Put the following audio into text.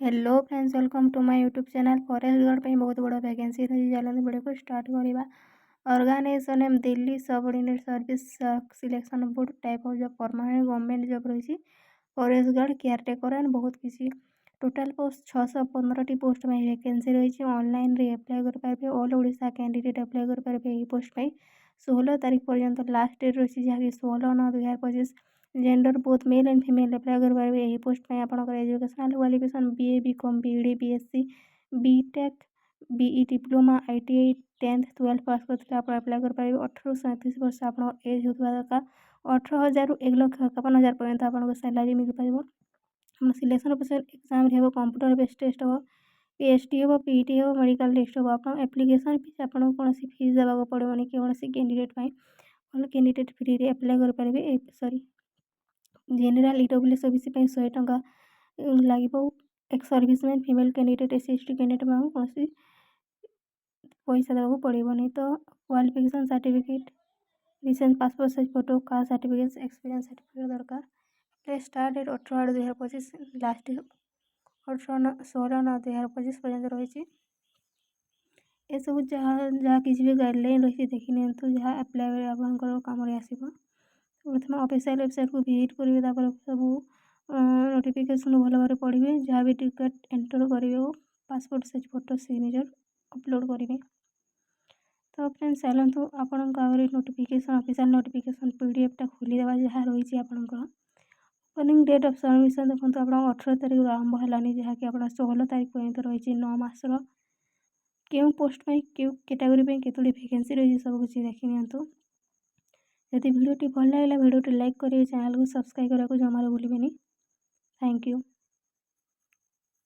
Hello friends, welcome to my YouTube channel. Forest guard पे बहुत बड़ा वैकेंसी रही। चलते वीडियो को स्टार्ट करवा। ऑर्गेनाइजेशन एम Delhi subordinate service selection board type of job permanent government job रही। फॉरेस्ट गार्ड केयरटेकर एंड बहुत किसी टोटाल पोस्ट 615 पोस्ट में वैकेंसी रही। ऑनलाइन रे अप्लाई कर पारे। ऑल ओडिशा कैंडिडेट अप्लाई कर पारे। यही पोस्ट में 16 तारीख पर्यंत लास्ट डेट रही, जहाँकि 16/9/2025। Gender both male and female apply कर पारे। यही पोस्ट में आपंकर educational qualification BA BCom BEd BSc BTech BE diploma ITI 10th 12th pass करते आप अप्लाई कर पारे। 18 ରୁ 37 वर्ष आप एज होता दरकार। 18,000 ରୁ 1,51,000 पर्यंत आपको सैलरी मिल पार। सिलेक्शन प्रोसेस एग्जाम हम कंप्यूटर बेस्ड टेस्ट हम पीएचडी हम पीईटी हम मेडिकल टेस्ट हम। आप एप्लिकेशन फीस आपको कौन फीस देवाक पड़ोनी कौन कैंडिडेट ऑल कैंडिडेट फ्री रे अप्लाई कर पारे। सॉरी जेनेराल ईडब्ल्यूएस ओबीसी 100 टंका लगे। Ex serviceman female candidate SC ST candidate में कौन पैसा देवाक पड़ोनी। तो qualification certificate recent passport size photo caste certificate experience certificate दरकार। स्टार्ट डेट 18/8/2025 लास्ट 16/9/2025 पर्यंत रही। ये सब जहाँ किसी भी गाइडलाइन रही देखी नि जहाँ अप्लाई आपंकर कम आसो। प्रथम ऑफिशियल वेबसाइट को विजिट करेंगे। सब नोटिफिकेशन भल भाव पढ़े। जहाँ भी टिकट एंटर करेंगे passport size photo signature upload करेंगे। तो फ्रेंड्स चलतु आपण नोटिफिकेशन ऑफिशियल नोटिफिकेशन पीडीएफ खोलीदेवा जहाँ रही। आपंकर ओपनिंग डेट ऑफ सबमिशन देखो आप 18 तारीख आरंभ है, जहाँकि आप 16 तारीख पर्यंत रही। 9 मासर क्यों पोस्ट में क्यों कैटेगरी केतोटी वैकेंसी रही सब कुछ देखी नि। यदि वीडियोटी भल लगे वीडियोटी लाइक करेंगे, चैनल को सब्सक्राइब करने को जमार भूलें। Thank you.